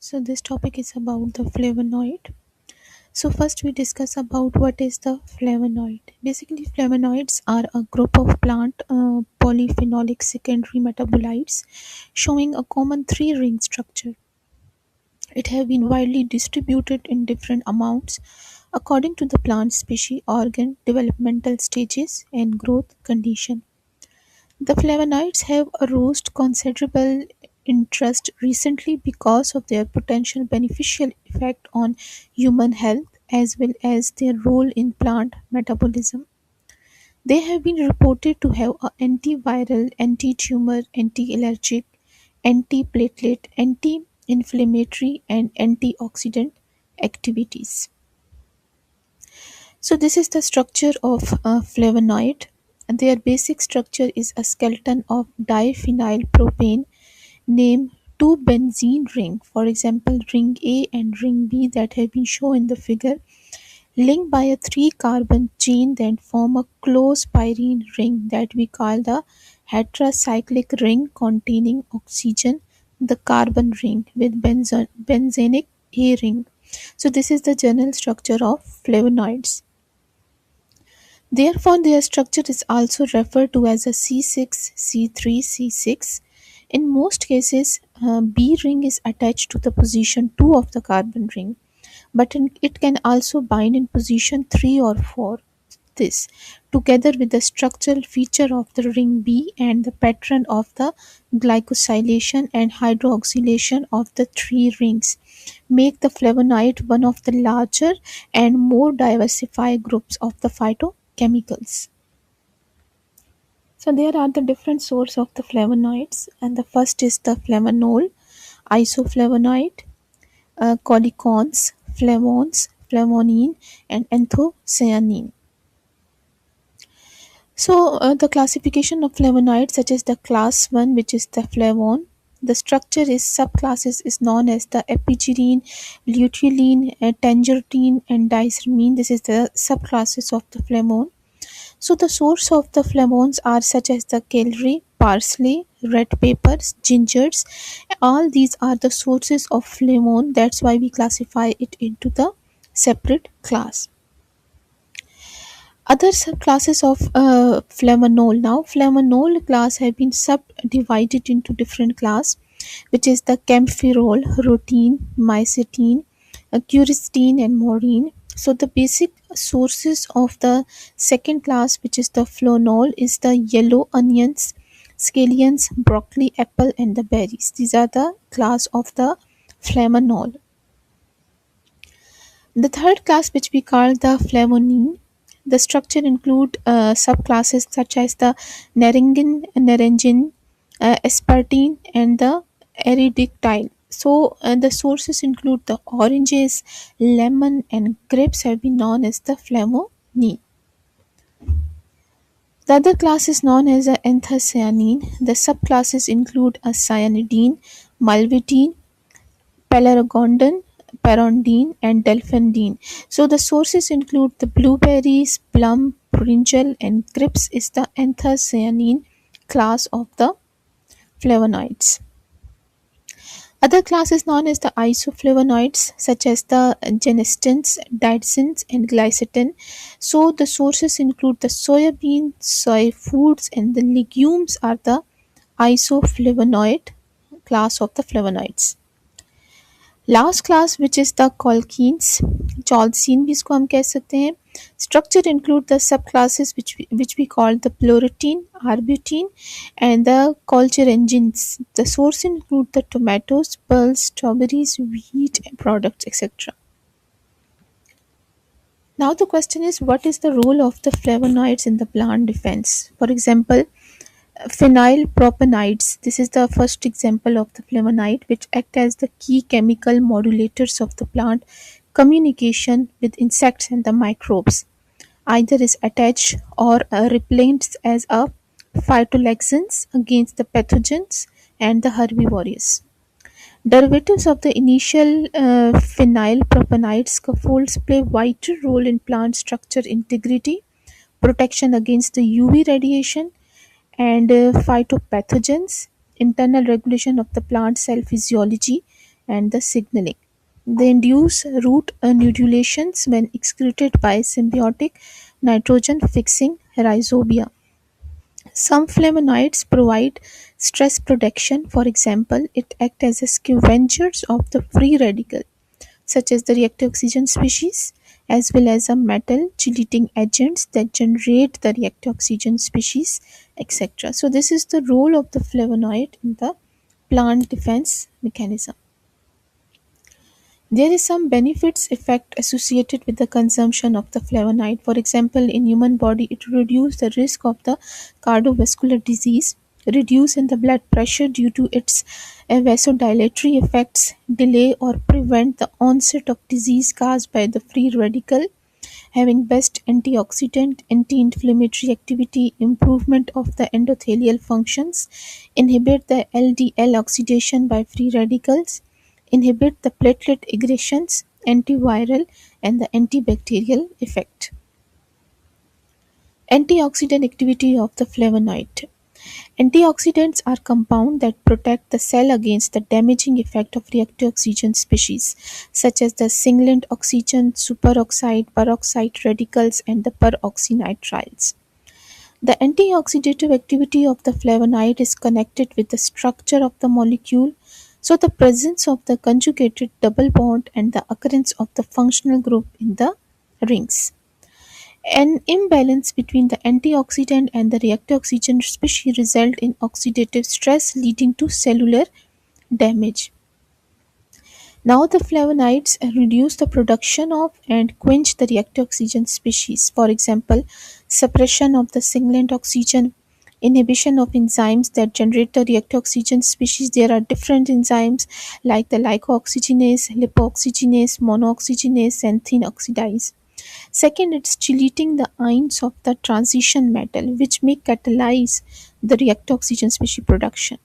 So this topic is about the flavonoid. So first we discuss about what is the flavonoid. Basically, flavonoids are a group of plant polyphenolic secondary metabolites showing a common three-ring structure. It have been widely distributed in different amounts according to the plant species, organ, developmental stages, and growth condition. The flavonoids have aroused considerable interest recently because of their potential beneficial effect on human health as well as their role in plant metabolism. They have been reported to have a antiviral, anti-tumor, anti-allergic, anti-platelet, anti-inflammatory and antioxidant activities. So this is the structure of a flavonoid. Their basic structure is a skeleton of diphenylpropane named two benzene ring, for example ring A and ring B that have been shown in the figure, linked by a three carbon chain that form a close pyrene ring that we call the heterocyclic ring containing oxygen, the carbon ring with benzenic A ring. So this is the general structure of flavonoids. Therefore, their structure is also referred to as a C6, C3, C6. In most cases, B ring is attached to the position 2 of the carbon ring, but it can also bind in position 3 or 4. This, together with the structural feature of the ring B and the pattern of the glycosylation and hydroxylation of the three rings, make the flavonoid one of the larger and more diversified groups of the phytochemicals. So there are the different sources of the flavonoids, and the first is the flavanol, isoflavonoid, colicons, flavones, flavonine, and anthocyanin. So the classification of flavonoids, such as the class 1, which is the flavone, the structure is subclasses is known as the epigyrine, luteolin, tangentine, and dicermine. This is the subclasses of the flavone. So the source of the flavones are such as the celery, parsley, red peppers, gingers. All these are the sources of flavone. That's why we classify it into the separate class. Other subclasses of flavanol. Now, flavanol class have been subdivided into different class, which is the camphorol, rutine, mycetin, curistine, and maureen. So the basic sources of the second class, which is the flavonol, is the yellow onions, scallions, broccoli, apple, and the berries. These are the class of the flavanol. The third class, which we call the flavonine, the structure include subclasses such as the naringin, aspartame, and the erythritol. So the sources include the oranges, lemon, and grapes have been known as the flavonine. The other class is known as the anthocyanin. The subclasses include a cyanidine, malvidine, pelargondin, perondine, and delphindine. So the sources include the blueberries, plum, brinjal, and grapes is the anthocyanin class of the flavonoids. Other classes known as the isoflavonoids such as the genisteins, dietins, and glycetin. So the sources include the soybean, soy foods, and the legumes are the isoflavonoid class of the flavonoids. Last class which is the chalcones chalcone भी इसको हम कह सकते हैं. Structure include the subclasses which we call the pleurotin, arbutin, and the culture engines. The source include the tomatoes, pearls, strawberries, wheat products, etc. Now the question is, what is the role of the flavonoids in the plant defense? For example, phenylpropanoids. This is the first example of the flavonoid which act as the key chemical modulators of the plant communication with insects and the microbes. Either is attached or repellents as a phytolexins against the pathogens and the herbivorous. Derivatives of the initial phenylpropanide scaffolds play vital role in plant structure integrity, protection against the UV radiation, and phytopathogens, internal regulation of the plant cell physiology, and the signaling. They induce root nodulations when excreted by symbiotic nitrogen fixing rhizobia. Some flavonoids provide stress protection. For example, it acts as a scavengers of the free radical, such as the reactive oxygen species, as well as a metal chelating agents that generate the reactive oxygen species, etc. So, this is the role of the flavonoid in the plant defense mechanism. There is some benefits effect associated with the consumption of the flavonoid. For example, in human body, it reduces the risk of the cardiovascular disease, reduce in the blood pressure due to its vasodilatory effects, delay or prevent the onset of disease caused by the free radical, having best antioxidant, anti-inflammatory activity, improvement of the endothelial functions, inhibit the LDL oxidation by free radicals, inhibit the platelet aggregations, antiviral and the antibacterial effect. Antioxidant activity of the flavonoid. Antioxidants are compounds that protect the cell against the damaging effect of reactive oxygen species, such as the singlet oxygen, superoxide, peroxide radicals, and the peroxynitriles. The antioxidative activity of the flavonoid is connected with the structure of the molecule, so the presence of the conjugated double bond and the occurrence of the functional group in the rings. An imbalance between the antioxidant and the reactive oxygen species result in oxidative stress leading to cellular damage. Now the flavonoids reduce the production of and quench the reactive oxygen species. For example, suppression of the singlet oxygen, inhibition of enzymes that generate the reactive oxygen species. There are different enzymes like the glycooxygenase, lipooxygenase, monooxygenase, and thioxidase. Second, it's chelating the ions of the transition metal, which may catalyze the reactive oxygen species production,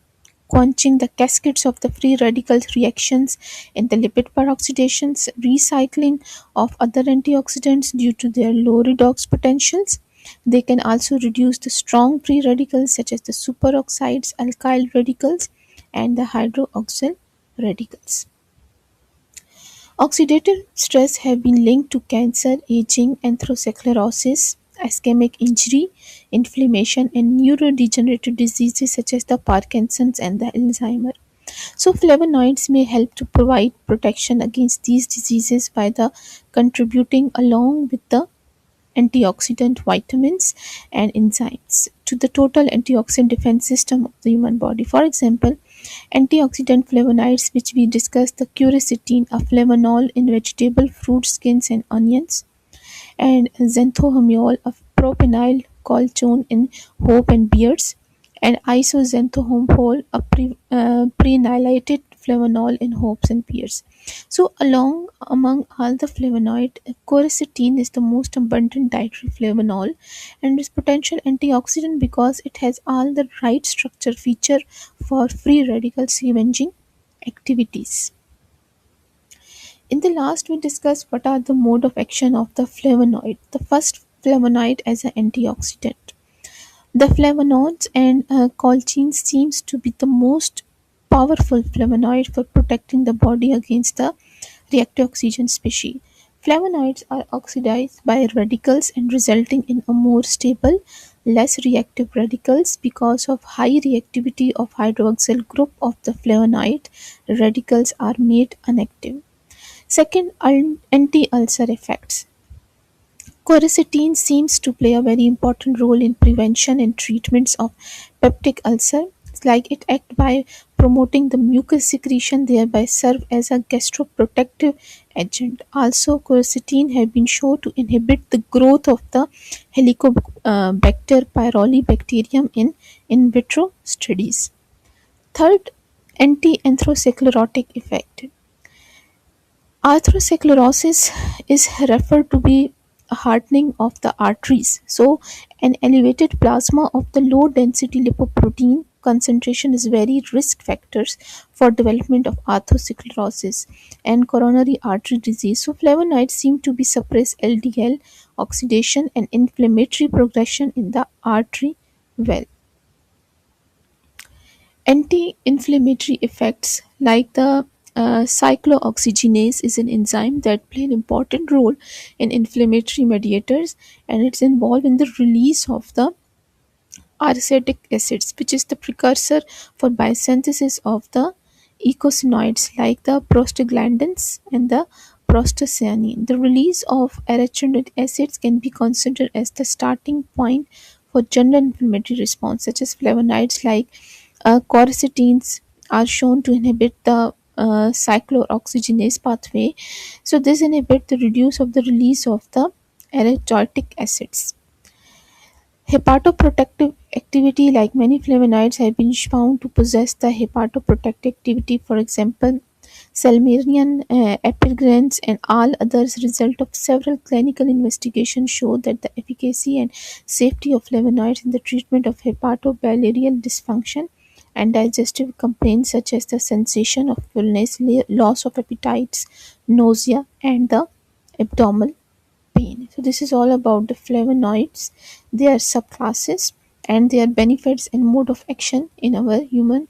quenching the cascades of the free radical reactions in the lipid peroxidations, recycling of other antioxidants due to their low redox potentials. They can also reduce the strong free radicals such as the superoxides, alkyl radicals, and the hydroxyl radicals. Oxidative stress have been linked to cancer, aging, atherosclerosis, ischemic injury, inflammation, and neurodegenerative diseases such as the Parkinson's and the Alzheimer. So flavonoids may help to provide protection against these diseases by the contributing along with the antioxidant vitamins and enzymes to the total antioxidant defense system of the human body. For example, antioxidant flavonoids, which we discussed, the quercetin, a flavonol in vegetable, fruit skins, and onions, and xanthohumol, a propenyl colchone in hope and beards, and isoxanthohumol, a prenylated flavonol in hops and pears. So, along among all the flavonoid, quercetin is the most abundant dietary flavonol and is potential antioxidant because it has all the right structure feature for free radical scavenging activities. In the last, we discussed what are the mode of action of the flavonoid. The first, flavonoid as an antioxidant. The flavonoids and colchins seems to be the most powerful flavonoid for protecting the body against the reactive oxygen species. Flavonoids are oxidized by radicals and resulting in a more stable, less reactive radicals because of high reactivity of hydroxyl group of the flavonoid. Radicals are made inactive. Second, anti-ulcer effects. Quercetin seems to play a very important role in prevention and treatments of peptic ulcer. It's like it acts by promoting the mucus secretion, thereby serve as a gastroprotective agent. Also, quercetin have been shown to inhibit the growth of the Helicobacter pylori bacterium in vitro studies. Third, anti-atherosclerotic effect. Atherosclerosis is referred to be a hardening of the arteries. So, an elevated plasma of the low density lipoprotein concentration is very risk factors for development of atherosclerosis and coronary artery disease. So, flavonoids seem to be suppress LDL oxidation and inflammatory progression in the artery well. Anti-inflammatory effects like the cyclooxygenase is an enzyme that play an important role in inflammatory mediators, and it's involved in the release of the acetic acids, which is the precursor for biosynthesis of the eicosanoids like the prostaglandins and the prostacyanine. The release of arachidonic acids can be considered as the starting point for general inflammatory response, such as flavonoids like quercetins are shown to inhibit the cyclooxygenase pathway. So this inhibit the reduce of the release of the arachidic acids. Hepatoprotective activity, like many flavonoids, have been found to possess the hepatoprotective activity. For example, Salmerian, epigrins, and all others result of several clinical investigations show that the efficacy and safety of flavonoids in the treatment of hepatobiliary dysfunction and digestive complaints such as the sensation of fullness, loss of appetites, nausea, and the abdominal pain. So this is all about the flavonoids, their subclasses, and their benefits and mode of action in our human